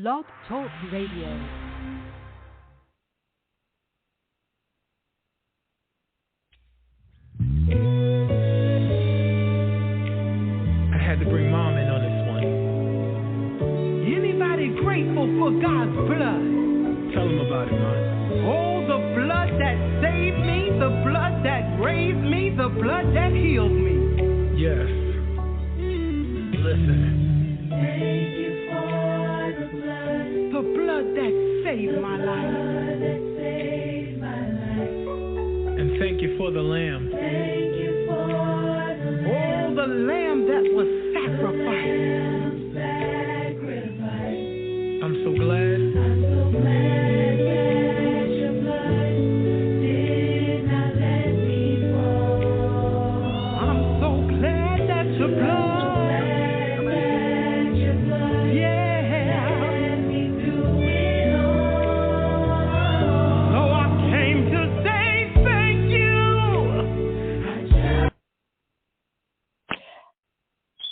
Blog Talk Radio. I had to bring Mom in on this one. Anybody grateful for God's blood? Tell him about it, Mom. Oh, the blood that saved me, the blood that raised me, the blood that healed me. Yes. Listen. Thank you for the blood. The blood that saved my life. And thank you for the lamb. Thank you for the lamb. Oh, the lamb that was sacrificed. I'm so glad. I'm so glad that your blood did not let me fall. I'm so glad that your blood.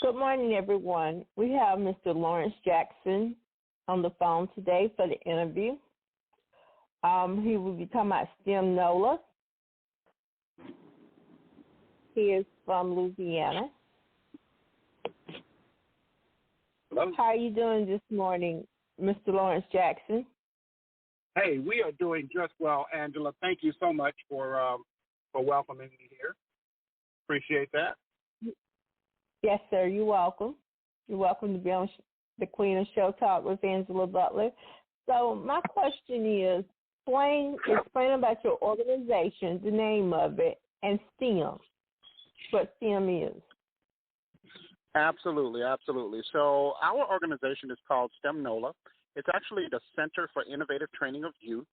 Good morning, everyone. We have Mr. Lawrence Jackson on the phone today for the interview. He will be talking about STEM NOLA. He is from Louisiana. Hello? How are you doing this morning, Mr. Lawrence Jackson? Hey, we are doing just well, Angela. Thank you so much for welcoming me here. Appreciate that. Yes, sir. You're welcome. You're welcome to be on the Queen of Show Talk with Angela Butler. So my question is, explain about your organization, the name of it, and STEM, what STEM is. Absolutely. So our organization is called STEM NOLA. It's actually the Center for Innovative Training of Youth,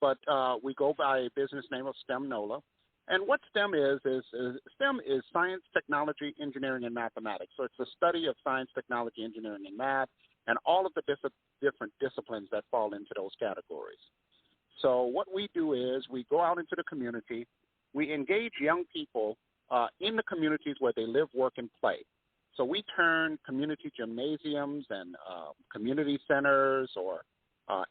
but we go by a business name of STEM NOLA. And what STEM is STEM is science, technology, engineering, and mathematics. So it's the study of science, technology, engineering, and math, and all of the different disciplines that fall into those categories. So what we do is we go out into the community. We engage young people in the communities where they live, work, and play. So we turn community gymnasiums and community centers or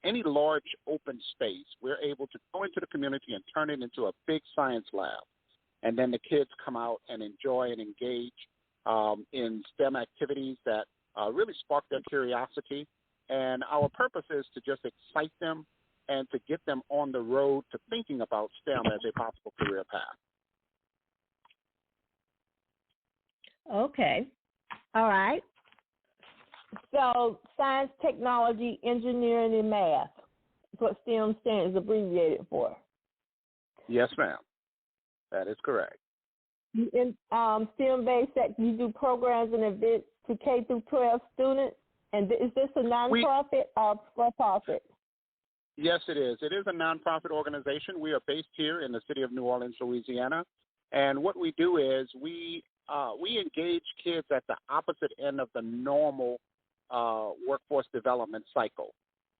any large open space, we're able to go into the community and turn it into a big science lab. And then the kids come out and enjoy and engage in STEM activities that really spark their curiosity. And our purpose is to just excite them and to get them on the road to thinking about STEM as a possible career path. Okay. All right. So science, technology, engineering, and math is what STEM stands abbreviated for. Yes, ma'am. That is correct. In STEM-based, you do programs and events to K through 12 students. And is this a nonprofit or for-profit? Yes, it is. It is a nonprofit organization. We are based here in the city of New Orleans, Louisiana. And what we do is we engage kids at the opposite end of the normal workforce development cycle.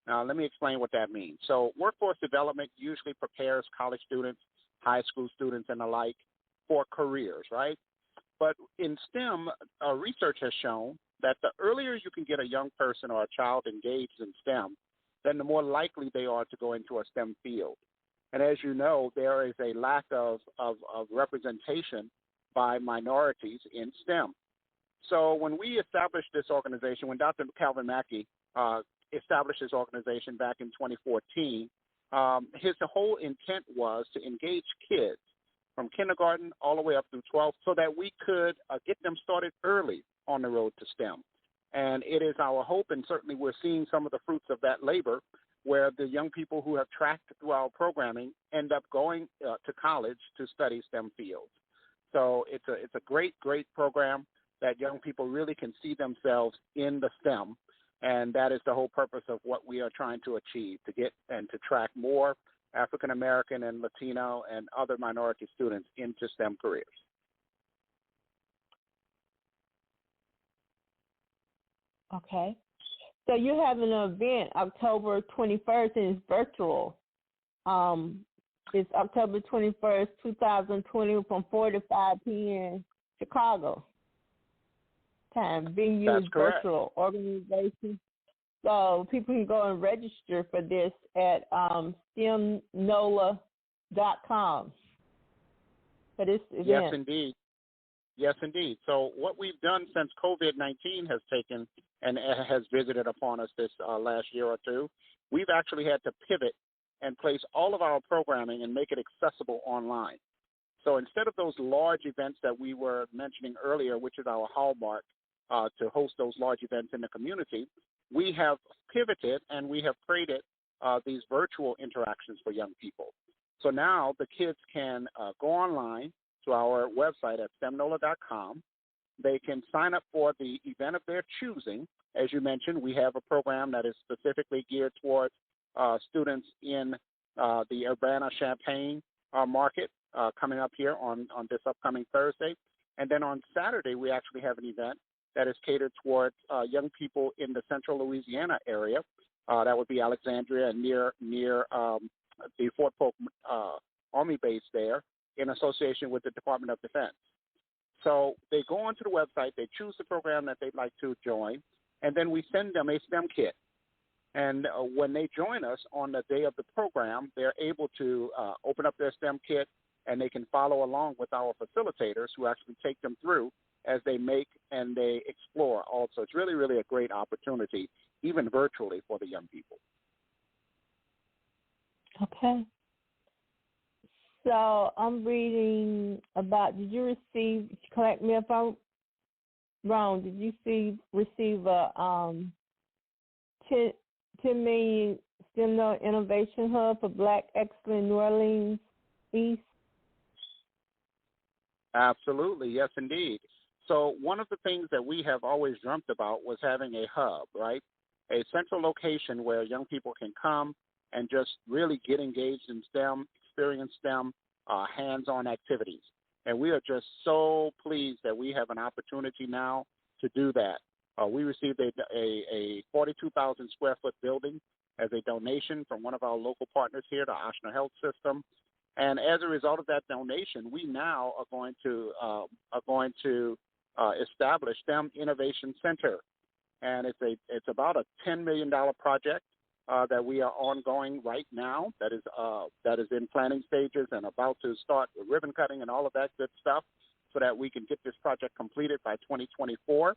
Now, let me explain what that means. So workforce development usually prepares college students, high school students, and the like for careers, right? But in STEM, research has shown that the earlier you can get a young person or a child engaged in STEM, then the more likely they are to go into a STEM field. And as you know, there is a lack of representation by minorities in STEM. So when we established this organization, when Dr. Calvin Mackey established this organization back in 2014, his whole intent was to engage kids from kindergarten all the way up through 12th so that we could get them started early on the road to STEM. And it is our hope, and certainly we're seeing some of the fruits of that labor, where the young people who have tracked through our programming end up going to college to study STEM fields. So it's a great program that young people really can see themselves in the STEM, and that is the whole purpose of what we are trying to achieve, to get and to track more African American and Latino and other minority students into STEM careers. Okay. So you have an event October 21st, and it's virtual. It's October 21st, 2020 from 4 to 5 p.m. Chicago time. Venue is virtual. Organization So people can go and register for this at stemnola.com for this event. Yes, indeed. Yes, indeed. So what we've done since COVID-19 has taken and has visited upon us this last year or two, we've actually had to pivot and place all of our programming and make it accessible online. So instead of those large events that we were mentioning earlier, which is our hallmark to host those large events in the community, we have pivoted and we have created these virtual interactions for young people. So now the kids can go online to our website at stemnola.com. They can sign up for the event of their choosing. As you mentioned, we have a program that is specifically geared towards students in the Urbana-Champaign market coming up here on this upcoming Thursday. And then on Saturday, we actually have an event that is catered towards young people in the central Louisiana area. That would be Alexandria and near the Fort Polk Army base there, in association with the Department of Defense. So they go onto the website, they choose the program that they'd like to join, and then we send them a STEM kit. And when they join us on the day of the program, they're able to open up their STEM kit, and they can follow along with our facilitators who actually take them through as they make and they explore also. It's really, really a great opportunity, even virtually, for the young people. Okay. So I'm reading about, did you receive, correct me if I'm wrong, did you receive a $10 million STEM Innovation Hub for Black Excellence New Orleans East? Absolutely, yes, indeed. So one of the things that we have always dreamt about was having a hub, right? A central location where young people can come and just really get engaged in STEM, experience STEM, hands-on activities. And we are just so pleased that we have an opportunity now to do that. We received a 42,000 square foot building as a donation from one of our local partners here, the Oshner Health System. And as a result of that donation, we now are going to establish STEM Innovation Center. And it's about a $10 million project that we are ongoing right now, that is in planning stages and about to start with ribbon cutting and all of that good stuff, so that we can get this project completed by 2024.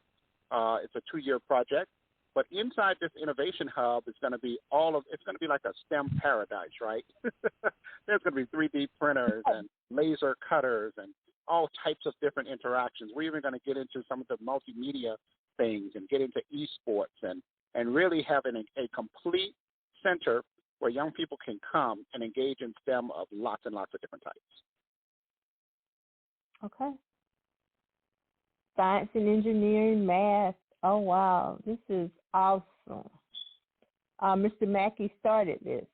It's a 2-year project, but inside this innovation hub is going to be it's going to be like a STEM paradise, right? There's going to be 3D printers and laser cutters and all types of different interactions. We're even going to get into some of the multimedia things and get into esports and really having a complete center where young people can come and engage in STEM of lots and lots of different types. Okay. Science and engineering, math. Oh, wow. This is awesome. Mr. Mackey started this.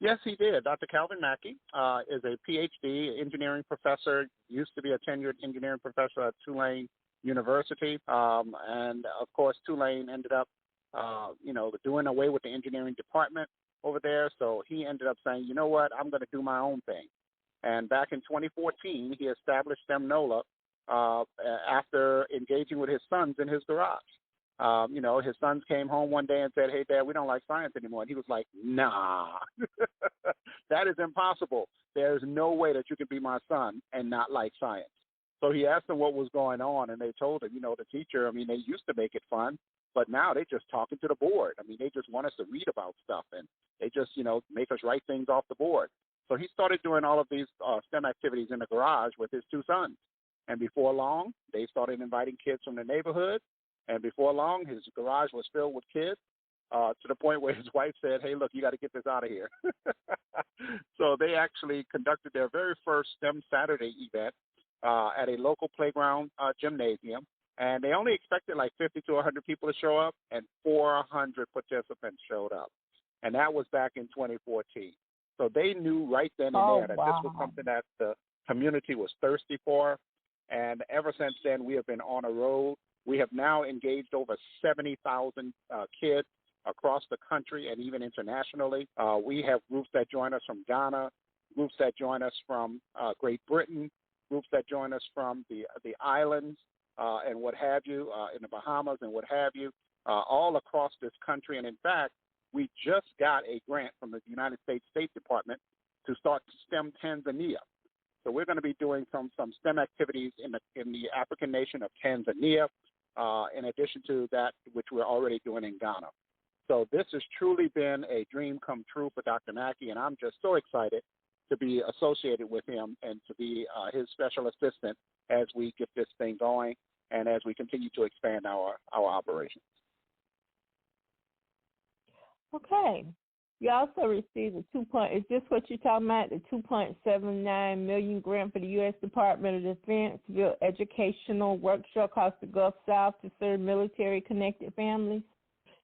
Yes, he did. Dr. Calvin Mackey is a PhD engineering professor, used to be a tenured engineering professor at Tulane University. And, of course, Tulane ended up, doing away with the engineering department over there. So he ended up saying, you know what, I'm going to do my own thing. And back in 2014, he established STEMnola after engaging with his sons in his garage. His sons came home one day and said, hey, Dad, we don't like science anymore. And he was like, nah, that is impossible. There's no way that you can be my son and not like science. So he asked them what was going on, and they told him, the teacher, they used to make it fun, but now they're just talking to the board. They just want us to read about stuff, and they just, make us write things off the board. So he started doing all of these STEM activities in the garage with his 2 sons. And before long, they started inviting kids from the neighborhood. And before long, his garage was filled with kids to the point where his wife said, hey, look, you got to get this out of here. So they actually conducted their very first STEM Saturday event at a local playground gymnasium. And they only expected like 50 to 100 people to show up, and 400 participants showed up. And that was back in 2014. So they knew right then and there that this was something that the community was thirsty for. And ever since then, we have been on a road. We have now engaged over 70,000 kids across the country and even internationally. We have groups that join us from Ghana, groups that join us from Great Britain, groups that join us from the islands and what have you, in the Bahamas and what have you. all across this country. And in fact, we just got a grant from the United States State Department to start STEM Tanzania. So we're going to be doing some STEM activities in the African nation of Tanzania, in addition to that, which we're already doing in Ghana. So this has truly been a dream come true for Dr. Mackey, and I'm just so excited to be associated with him and to be his special assistant as we get this thing going and as we continue to expand our operations. Okay. You also received is this what you're talking about, the $2.79 million grant for the U.S. Department of Defense to build educational workshop across the Gulf South to serve military-connected families?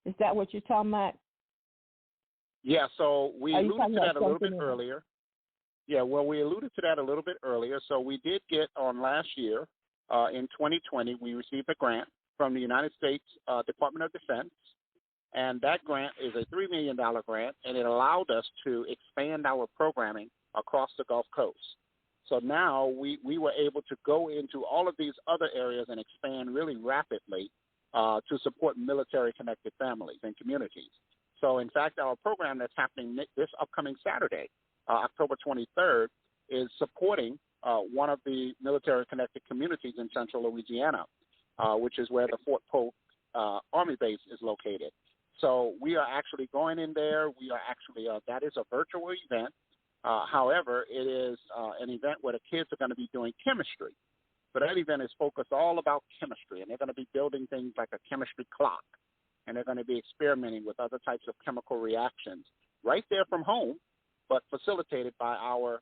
Is that what you're talking about? Yeah, so we alluded to that a little bit earlier. Yeah, well, we alluded to that a little bit earlier. So we did get on last year, in 2020, we received a grant from the United States Department of Defense. And that grant is a $3 million grant, and it allowed us to expand our programming across the Gulf Coast. So now we were able to go into all of these other areas and expand really rapidly to support military-connected families and communities. So, in fact, our program that's happening this upcoming Saturday, October 23rd, is supporting one of the military-connected communities in central Louisiana, which is where the Fort Polk Army Base is located. So we are actually going in there. We are actually, that is a virtual event. However, it is an event where the kids are going to be doing chemistry. So that event is focused all about chemistry, and they're going to be building things like a chemistry clock, and they're going to be experimenting with other types of chemical reactions right there from home, but facilitated by our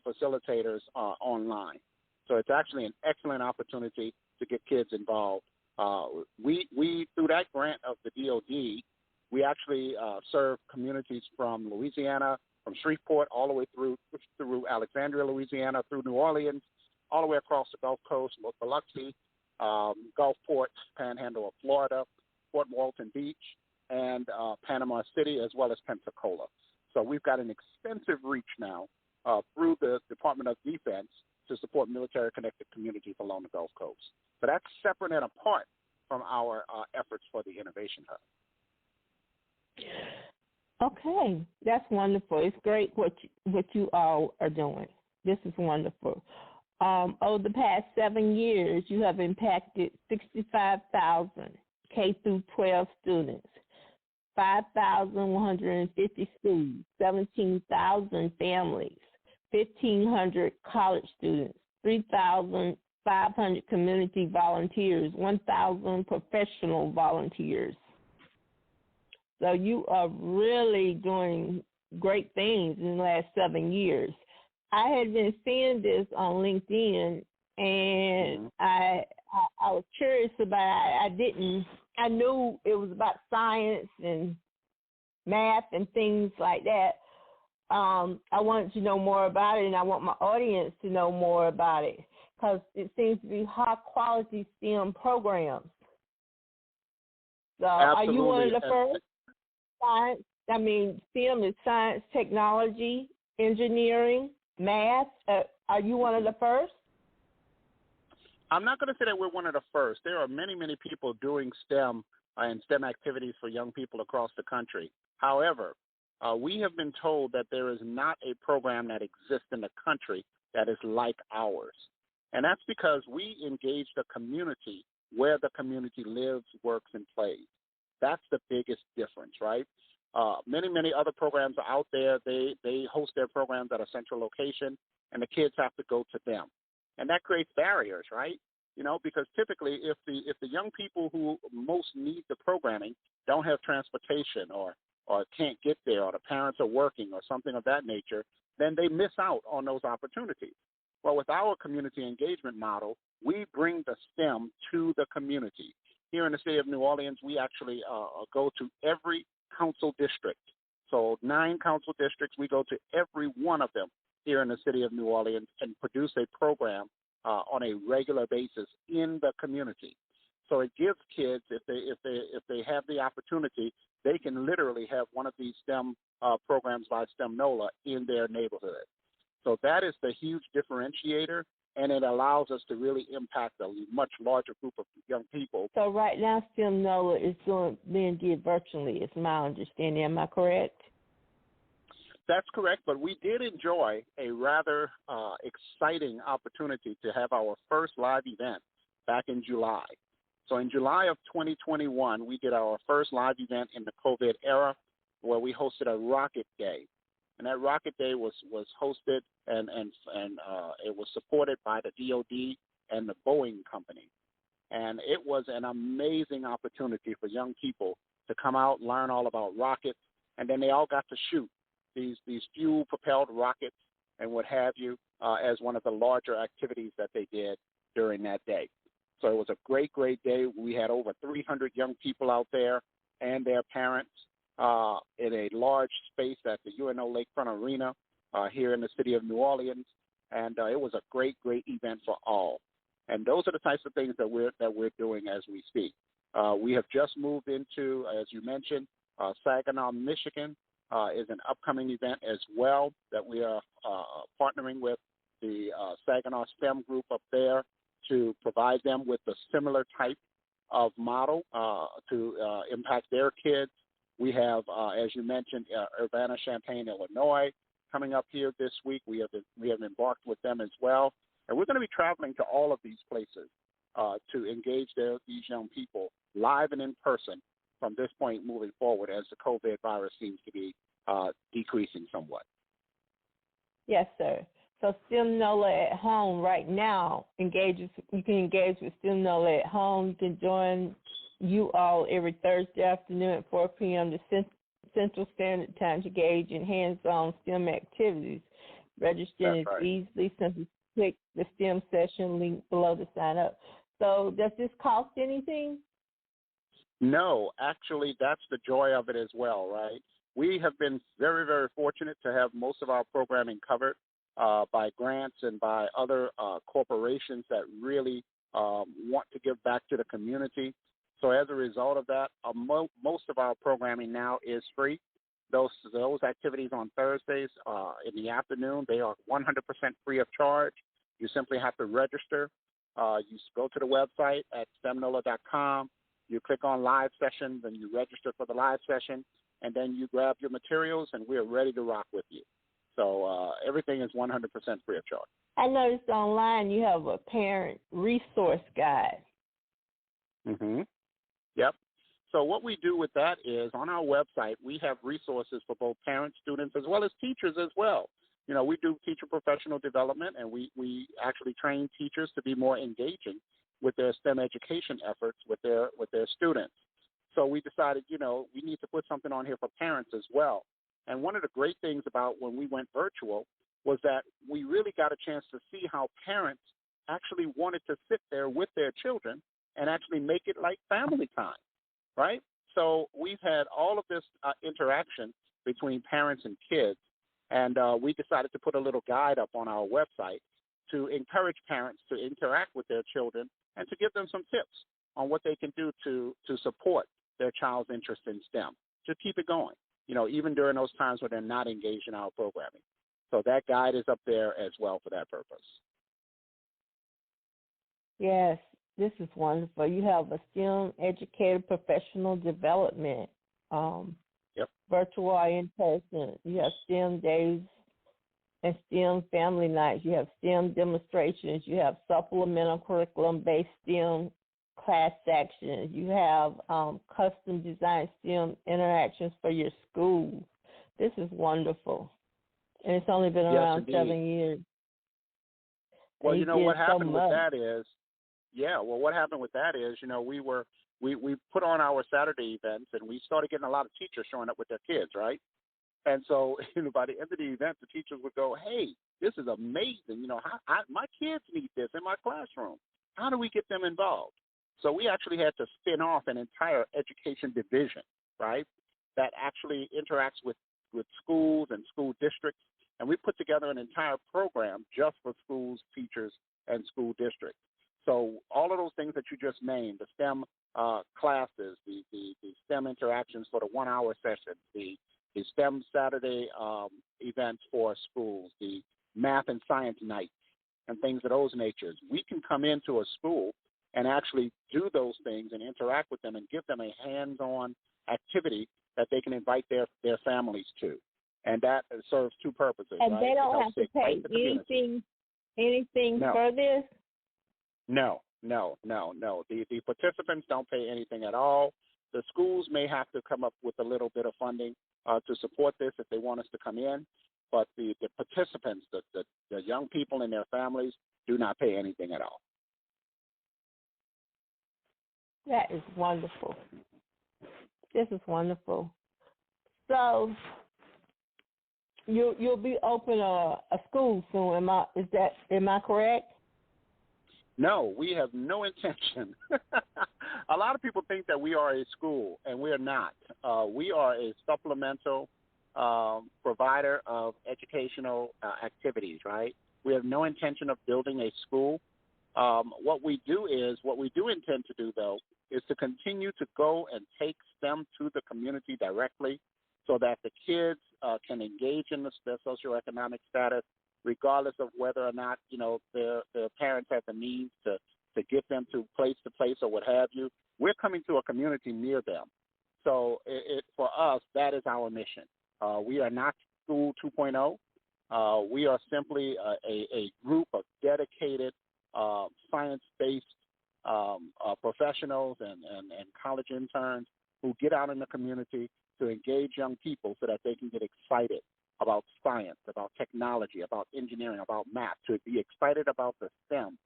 facilitators online. So it's actually an excellent opportunity to get kids involved. We through that grant of the DOD, we actually serve communities from Louisiana, from Shreveport, all the way through Alexandria, Louisiana, through New Orleans, all the way across the Gulf Coast, Biloxi, Gulfport, Panhandle of Florida, Fort Walton Beach, and Panama City, as well as Pensacola. So we've got an extensive reach now through the Department of Defense to support military-connected communities along the Gulf Coast. So that's separate and apart from our efforts for the Innovation Hub. Okay, that's wonderful. It's great what you all are doing. This is wonderful. Over the past 7 years, you have impacted 65,000 K through 12 students, 5,150 schools, 17,000 families, 1,500 college students, 3,500 community volunteers, 1,000 professional volunteers. So you are really doing great things in the last 7 years. I had been seeing this on LinkedIn, and I was curious about it. I knew it was about science and math and things like that. I wanted to know more about it, and I want my audience to know more about it because it seems to be high-quality STEM programs. So Absolutely. Are you one of the first? Science, STEM is science, technology, engineering, math. Are you one of the first? I'm not going to say that we're one of the first. There are many, many people doing STEM and STEM activities for young people across the country. However, we have been told that there is not a program that exists in the country that is like ours. And that's because we engage the community where the community lives, works, and plays. That's the biggest difference, right? Many other programs are out there. They host their programs at a central location, and the kids have to go to them. And that creates barriers, right? Because typically if the young people who most need the programming don't have transportation or can't get there, or the parents are working or something of that nature, then they miss out on those opportunities. Well, with our community engagement model, we bring the STEM to the community. Here in the city of New Orleans, we actually go to every council district. So 9 council districts, we go to every one of them here in the city of New Orleans and produce a program on a regular basis in the community. So it gives kids, if they have the opportunity, they can literally have one of these STEM programs by STEM NOLA in their neighborhood. So that is the huge differentiator. and it allows us to really impact a much larger group of young people. So right now, STEM NOLA is being did virtually, is my understanding. Am I correct? That's correct, but we did enjoy a rather exciting opportunity to have our first live event back in July. So in July of 2021, we did our first live event in the COVID era where we hosted a Rocket Day. And that Rocket Day was hosted and it was supported by the DoD and the Boeing company. And it was an amazing opportunity for young people to come out, learn all about rockets, and then they all got to shoot these fuel-propelled rockets and what have you as one of the larger activities that they did during that day. So it was a great, great day. We had over 300 young people out there and their parents in a large space at the UNO Lakefront Arena here in the city of New Orleans, and it was a great, great event for all. And those are the types of things that we're doing as we speak. We have just moved into, as you mentioned, Saginaw, Michigan is an upcoming event as well that we are partnering with the Saginaw STEM group up there to provide them with a similar type of model to impact their kids. We have, as you mentioned, Urbana-Champaign, Illinois, coming up here this week. We have embarked with them as well. And we're going to be traveling to all of these places to engage these young people live and in person from this point moving forward as the COVID virus seems to be decreasing somewhat. Yes, sir. So STEM NOLA at home right now you can engage with STEM NOLA at home. You can join you all every Thursday afternoon at 4 p.m. to Central Standard Time to engage in hands-on STEM activities. Registering is easily. Simply click the STEM session link below to sign up. So does this cost anything? No, actually, that's the joy of it as well, right? We have been very, very fortunate to have most of our programming covered by grants and by other corporations that really want to give back to the community. So as a result of that, most of our programming now is free. Those activities on Thursdays in the afternoon, they are 100% free of charge. You simply have to register. You go to the website at stemnola.com. You click on live sessions and you register for the live session, and then you grab your materials and we're ready to rock with you. So everything is 100% free of charge. I noticed online you have a parent resource guide. Mm-hmm. Yep. So what we do with that is on our website, we have resources for both parents, students, as well as teachers as well. You know, we do teacher professional development, and we actually train teachers to be more engaging with their STEM education efforts with their students. So we decided, you know, we need to put something on here for parents as well. And one of the great things about when we went virtual was that we really got a chance to see how parents actually wanted to sit there with their children and actually make it like family time, right? So we've had all of this interaction between parents and kids, and we decided to put a little guide up on our website to encourage parents to interact with their children and to give them some tips on what they can do to support their child's interest in STEM, to keep it going, you know, even during those times when they're not engaged in our programming. So that guide is up there as well for that purpose. Yes, this is wonderful. You have a STEM educator professional development, virtual or in person. You have STEM days and STEM family nights. You have STEM demonstrations. You have supplemental curriculum-based STEM class sections. You have custom designed STEM interactions for your school. This is wonderful. And it's only been around 7 years. Well, you know, what happened with that is, what happened with that is, you know, we put on our Saturday events and we started getting a lot of teachers showing up with their kids, right? And so, you know, by the end of the event, the teachers would go, hey, this is amazing. You know, my kids need this in my classroom. How do we get them involved? So we actually had to spin off an entire education division, right, that actually interacts with schools and school districts. And we put together an entire program just for schools, teachers, and school districts. So all of those things that you just named, the STEM classes, the STEM interactions for the 1 hour sessions, the STEM Saturday events for schools, the math and science nights, and things of those natures. We can come into a school and actually do those things and interact with them and give them a hands-on activity that they can invite their families to. And that serves two purposes. And right? They don't have to pay anything for this? No. The participants don't pay anything at all. The schools may have to come up with a little bit of funding to support this if they want us to come in, but the participants, the young people and their families, do not pay anything at all. That is wonderful. This is wonderful. So you'll be open a school soon. Am I correct? No, we have no intention. A lot of people think that we are a school, and we are not. We are a supplemental provider of educational activities, right? We have no intention of building a school. What we do intend to do, though, is to continue to go and take STEM to the community directly so that the kids can engage in their socioeconomic status, regardless of whether or not, their parents have the means to get them to place or what have you. We're coming to a community near them. So for us, that is our mission. We are not School 2.0. We are simply a group of dedicated science-based professionals and college interns who get out in the community to engage young people so that they can get excited about science, about technology, about engineering, about math, to be excited about the STEM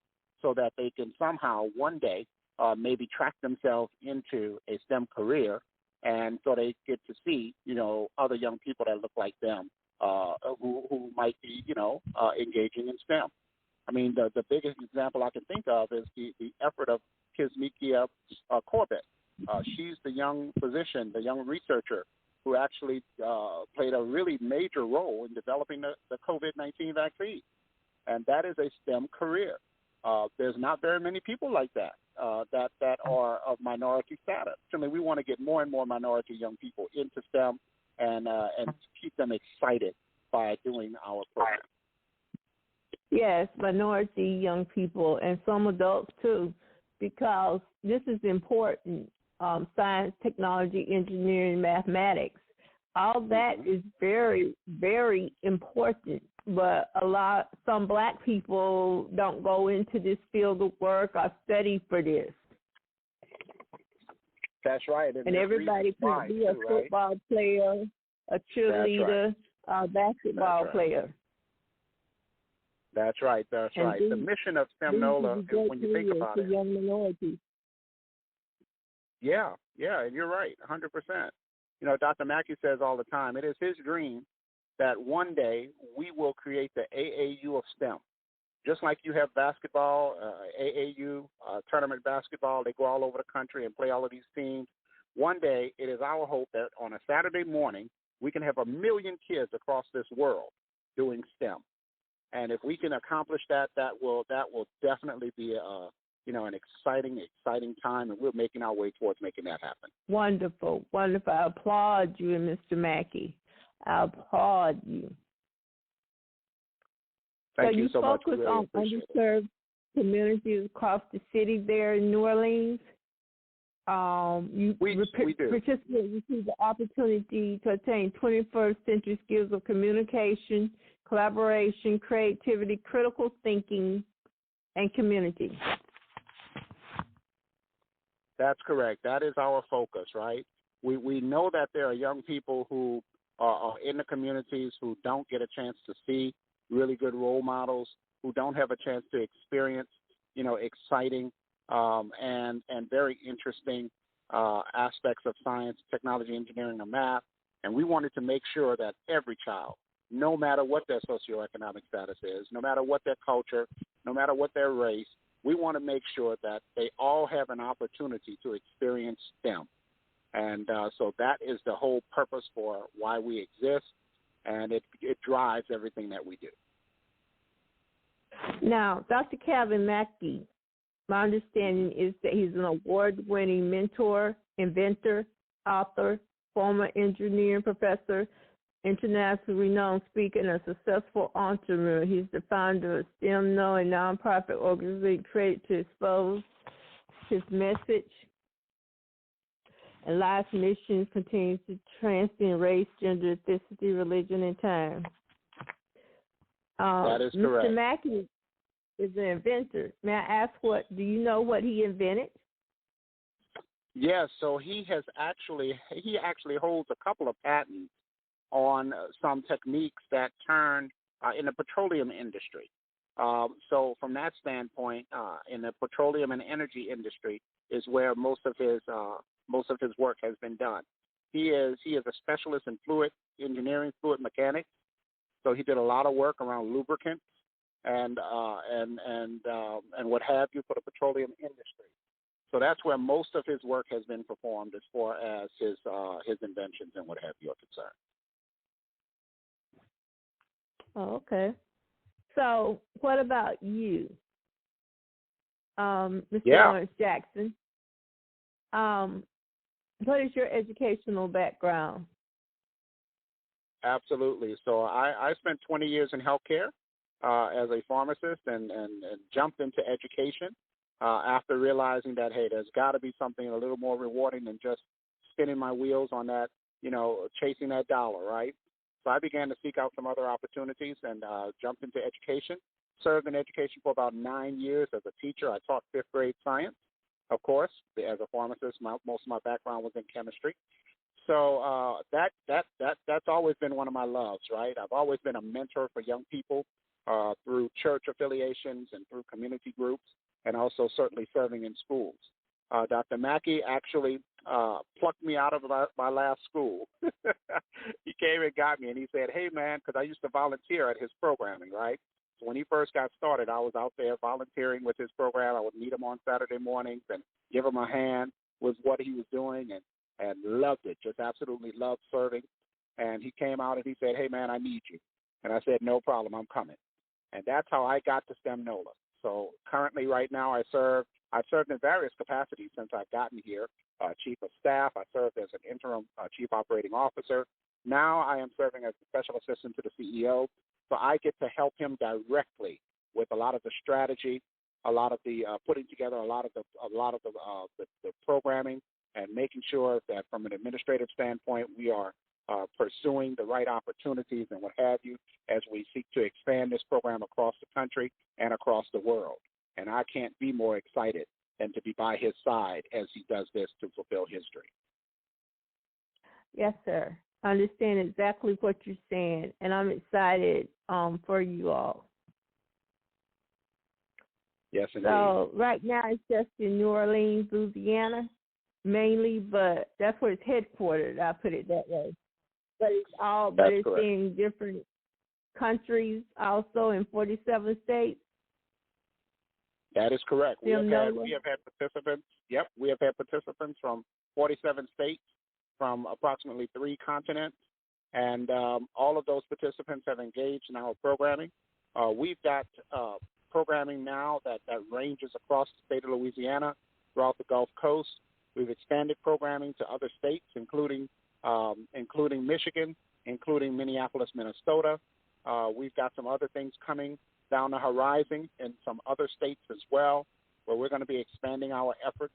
so that they can somehow one day maybe track themselves into a STEM career, and so they get to see, other young people that look like them who might be, engaging in STEM. I mean, the biggest example I can think of is the effort of Kismikia Corbett. She's the young physician, the young researcher who actually played a really major role in developing the COVID-19 vaccine. And that is a STEM career. There's not very many people like that that are of minority status. I mean, we want to get more and more minority young people into STEM and keep them excited by doing our program. Yes, minority young people and some adults too, because this is important. Science, technology, engineering, mathematics, all that is very, very important. But some black people don't go into this field of work or study for this. That's right. And everybody can be a football player, a cheerleader, a basketball player. That's right. The mission of STEM NOLA, when you think about it, young minorities. Yeah, and you're right, 100%. Dr. Mackey says all the time, it is his dream that one day we will create the AAU of STEM. Just like you have basketball, AAU, tournament basketball, they go all over the country and play all of these teams. One day, it is our hope that on a Saturday morning, we can have 1 million kids across this world doing STEM. And if we can accomplish that, that will definitely be an exciting time, and we're making our way towards making that happen. Wonderful. I applaud you and Mr. Mackey. I applaud you. Thank you so much. So you focus on underserved communities across the city there in New Orleans. We do. Participants receive the opportunity to attain 21st century skills of communication, collaboration, creativity, critical thinking, and community. That's correct. That is our focus, right? We know that there are young people who are in the communities who don't get a chance to see really good role models, who don't have a chance to experience, exciting and very interesting aspects of science, technology, engineering, and math. And we wanted to make sure that every child, no matter what their socioeconomic status is, no matter what their culture, no matter what their race, we want to make sure that they all have an opportunity to experience STEM. And so that is the whole purpose for why we exist, and it drives everything that we do. Now, Dr. Calvin Mackey, my understanding is that he's an award-winning mentor, inventor, author, former engineering professor, internationally renowned speaker and a successful entrepreneur. He's the founder of STEM No, a nonprofit organization created to expose his message. And life's mission continues to transcend race, gender, ethnicity, religion, and time. That is correct. Mr. Mackey is an inventor. May I ask do you know what he invented? Yes, so he actually holds a couple of patents on some techniques that turn in the petroleum industry. So from that standpoint, in the petroleum and energy industry is where most of his work has been done. He is a specialist in fluid engineering, fluid mechanics. So he did a lot of work around lubricants and what have you for the petroleum industry. So that's where most of his work has been performed as far as his inventions and what have you are concerned. Oh, okay. So what about you, Mr. Lawrence Jackson? What is your educational background? Absolutely. So I spent 20 years in healthcare as a pharmacist and jumped into education after realizing that, hey, there's got to be something a little more rewarding than just spinning my wheels on that, chasing that dollar, right? So I began to seek out some other opportunities and jumped into education. Served in education for about 9 years as a teacher. I taught fifth grade science, of course. As a pharmacist, most of my background was in chemistry. So that's always been one of my loves, right? I've always been a mentor for young people through church affiliations and through community groups, and also certainly serving in schools. Dr. Mackey actually plucked me out of my last school. He came and got me, and he said, hey, man, because I used to volunteer at his programming, right? So when he first got started, I was out there volunteering with his program. I would meet him on Saturday mornings and give him a hand with what he was doing, and loved it, just absolutely loved serving. And he came out and he said, hey, man, I need you. And I said, no problem, I'm coming. And that's how I got to STEM NOLA. So currently right now I've served in various capacities since I've gotten here. Chief of Staff, I served as an interim Chief Operating Officer. Now I am serving as a special assistant to the CEO. So I get to help him directly with a lot of the strategy, a lot of the putting together a lot of the programming, and making sure that from an administrative standpoint we are pursuing the right opportunities and what have you as we seek to expand this program across the country and across the world. And I can't be more excited than to be by his side as he does this to fulfill his dream. Yes, sir. I understand exactly what you're saying, and I'm excited for you all. Yes, indeed. So right now it's just in New Orleans, Louisiana, mainly, but that's where it's headquartered. I'll put it that way. But it's in different countries, also in 47 states. That is correct. We have had participants. Yep, we have had participants from 47 states, from approximately 3 continents, and all of those participants have engaged in our programming. We've got programming now that ranges across the state of Louisiana, throughout the Gulf Coast. We've expanded programming to other states, including Michigan, including Minneapolis, Minnesota. We've got some other things coming down the horizon in some other states as well, where we're going to be expanding our efforts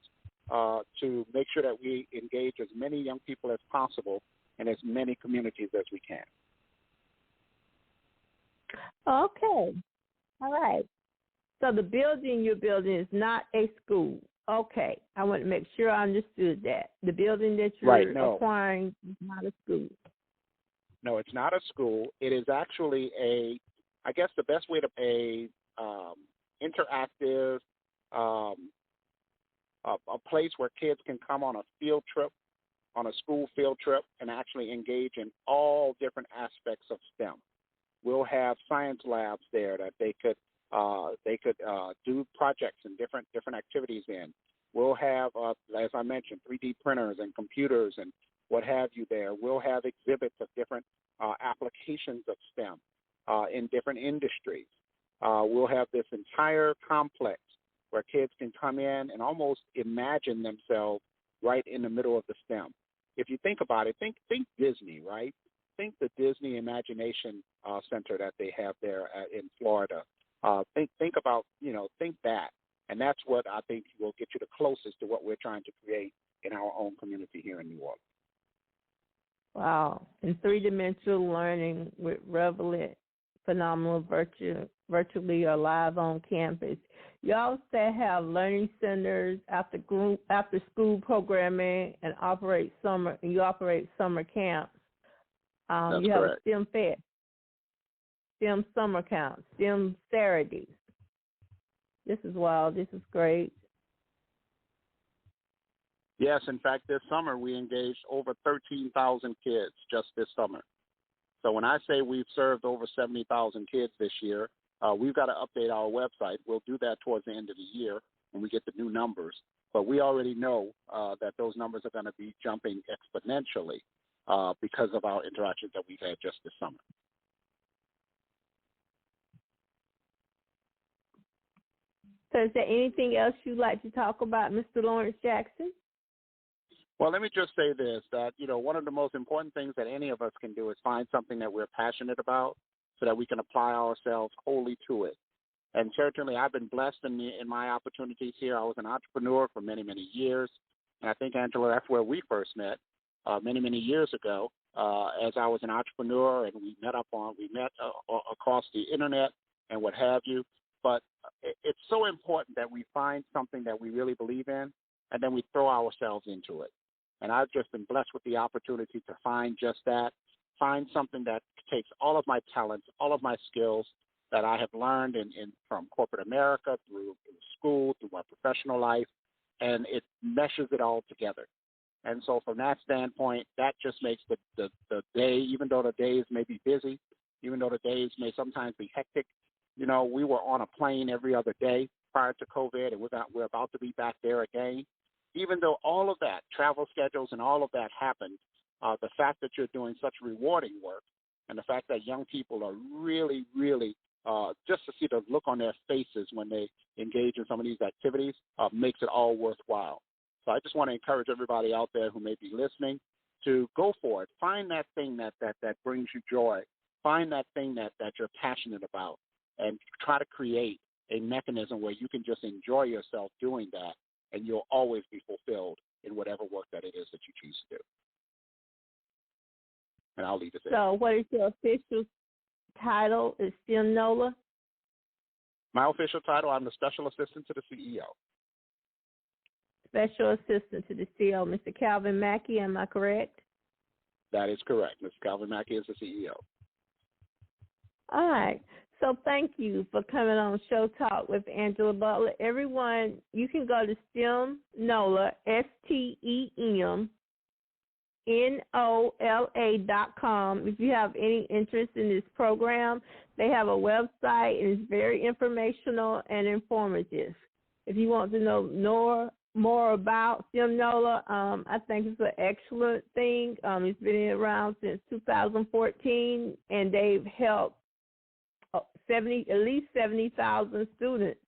to make sure that we engage as many young people as possible in as many communities as we can. Okay. All right. So the building you're building is not a school. Okay. I want to make sure I understood that. The building that you're acquiring is not a school. No, it's not a school. It is actually I guess the best way to interactive, a place where kids can come on a field trip, on a school field trip, and actually engage in all different aspects of STEM. We'll have science labs there that they could do projects and different activities in. We'll have, as I mentioned, 3D printers and computers and what have you there. We'll have exhibits of different applications of STEM in different industries. We'll have this entire complex where kids can come in and almost imagine themselves right in the middle of the STEM. If you think about it, think Disney, right? think the Disney Imagination Center that they have there in Florida. Think about, think that. And that's what I think will get you the closest to what we're trying to create in our own community here in New Orleans. Wow. And three-dimensional learning with relevant, phenomenal virtually or live on campus. You also have learning centers, after school programming, and you operate summer camps. That's you have correct. a STEM Fest, STEM summer camps, STEM Saturdays. This is wild. This is great. Yes, in fact, this summer we engaged over 13,000 kids just this summer. So when I say we've served over 70,000 kids this year, we've got to update our website. We'll do that towards the end of the year when we get the new numbers. But we already know that those numbers are going to be jumping exponentially because of our interactions that we've had just this summer. So is there anything else you'd like to talk about, Mr. Lawrence Jackson? Well, let me just say this, that, one of the most important things that any of us can do is find something that we're passionate about so that we can apply ourselves wholly to it. And certainly I've been blessed in my opportunities here. I was an entrepreneur for many, many years. And I think, Angela, that's where we first met many, many years ago as I was an entrepreneur, and we met across the internet and what have you. But it's so important that we find something that we really believe in, and then we throw ourselves into it. And I've just been blessed with the opportunity to find just that, find something that takes all of my talents, all of my skills that I have learned from corporate America, through school, through my professional life, and it meshes it all together. And so from that standpoint, that just makes the day, even though the days may be busy, even though the days may sometimes be hectic, we were on a plane every other day prior to COVID, and we're about to be back there again. Even though all of that, travel schedules and all of that happened, the fact that you're doing such rewarding work and the fact that young people are really, really, just to see the look on their faces when they engage in some of these activities makes it all worthwhile. So I just want to encourage everybody out there who may be listening to go for it. Find that thing that brings you joy. Find that thing that you're passionate about, and try to create a mechanism where you can just enjoy yourself doing that, and you'll always be fulfilled in whatever work that it is that you choose to do. And I'll leave it there. So what is your official title? Is STEM NOLA? My official title, I'm the Special Assistant to the CEO. Special Assistant to the CEO, Mr. Calvin Mackey, am I correct? That is correct. Mr. Calvin Mackey is the CEO. All right. So thank you for coming on Show Talk with Angela Butler. Everyone, you can go to STEM NOLA, STEMNOLA.com. If you have any interest in this program, they have a website, and it's very informational and informative. If you want to know more about STEM NOLA, I think it's an excellent thing. It's been around since 2014, and they've helped at least 70,000 students,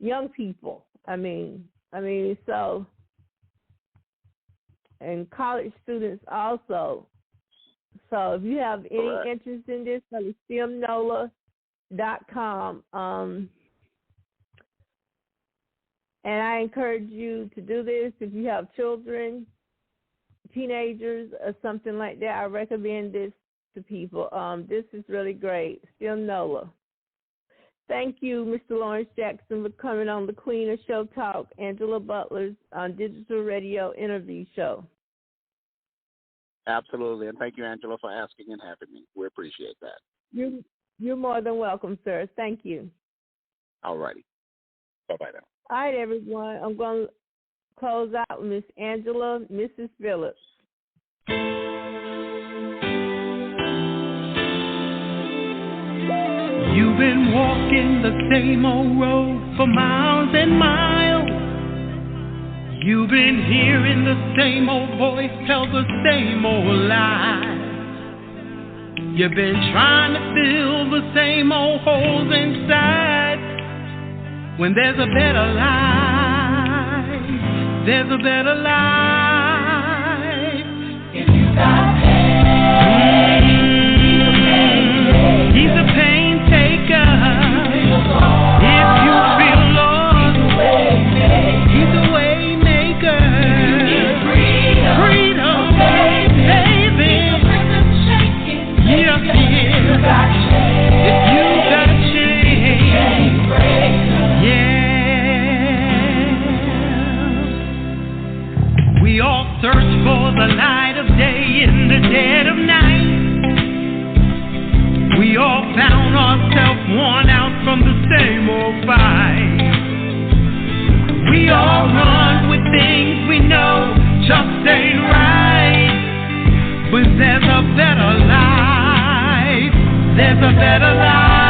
young people. So, and college students also. So if you have any interest in this, go to STEMNOLA.com. And I encourage you to do this. If you have children, teenagers, or something like that, I recommend this to people. This is really great. STEM NOLA. Thank you, Mr. Lawrence Jackson, for coming on the Queen of Show Talk, Angela Butler's digital radio interview show. Absolutely, and thank you, Angela, for asking and having me. We appreciate that. You're more than welcome, sir. Thank you. All righty. Bye-bye now. All right, everyone. I'm going to close out with Miss Angela, Mrs. Phillips. You've been walking the same old road for miles and miles. You've been hearing the same old voice tell the same old lies. You've been trying to fill the same old holes inside, when there's a better life. There's a better life if you got faith. the dead of night, we all found ourselves worn out from the same old fight. We all run with things we know just ain't right. But there's a better life. There's a better life.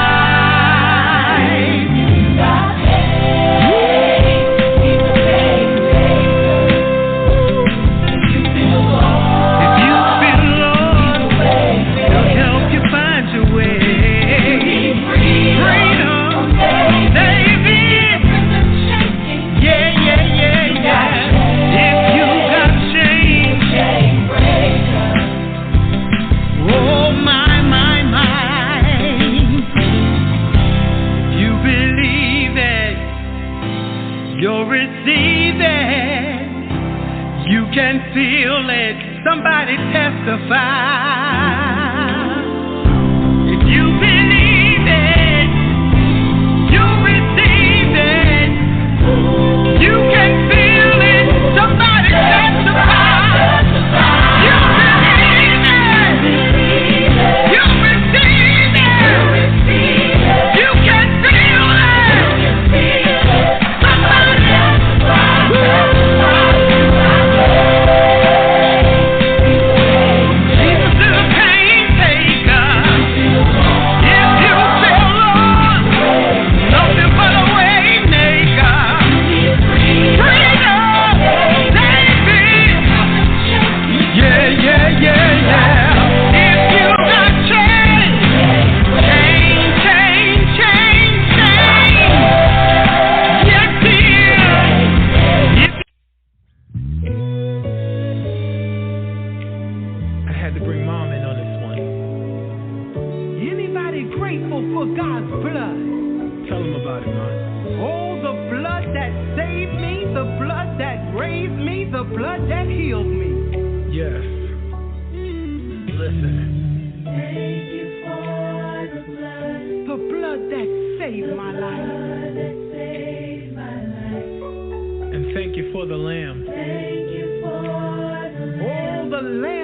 Can feel it. Somebody testify. If you believe it, you receive it. You can feel it. Somebody testify. You believe it. You receive it. You can feel it. Somebody testify. Thank you for the Lamb. Thank you for the Lamb. Oh, the Lamb